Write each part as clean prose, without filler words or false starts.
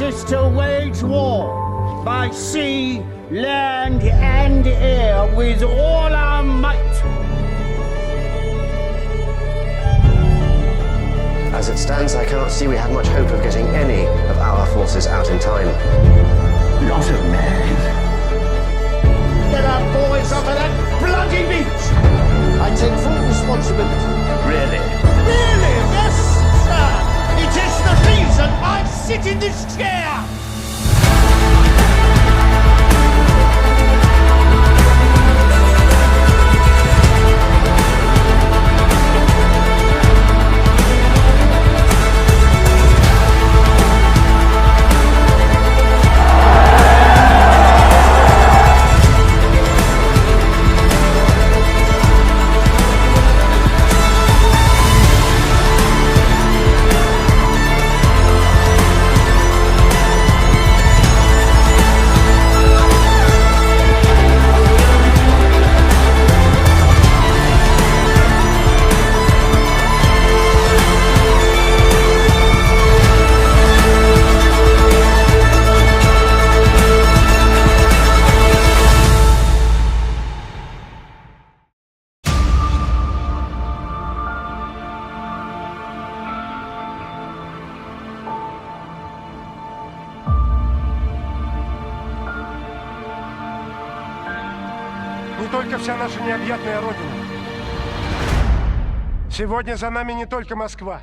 us to wage war by sea, land, and air with all our might. As it stands, I cannot see we have much hope of getting any of our forces out in time. Not a man. Get our boys off of that bloody beach! I take full responsibility. Really? Really? Yes, sir! It is the reason I sit in this chair! Не только вся наша необъятная Родина. Сегодня за нами не только Москва.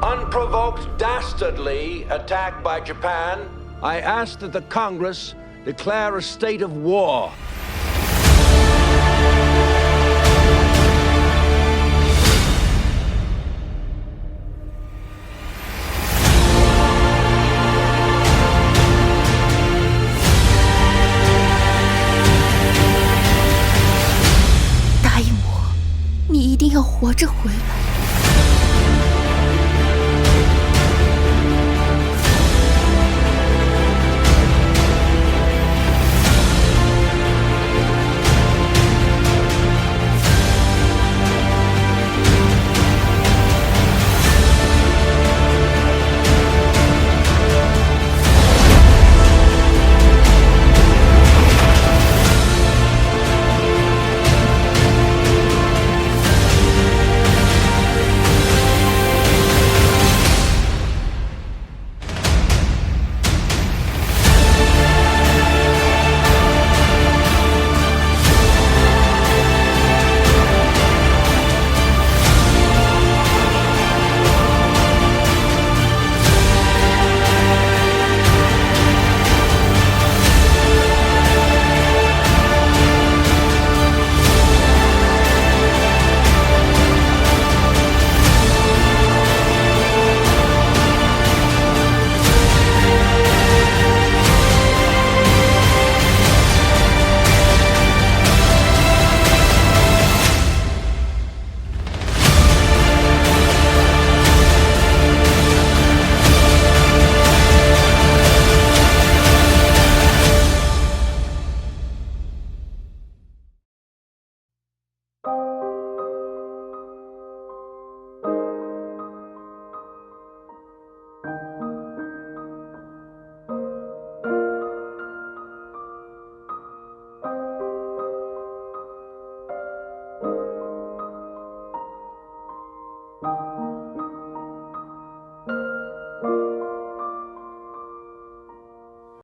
Unprovoked, dastardly attack by Japan, I ask that the Congress declare a state of war.答应我，你一定要活着回来。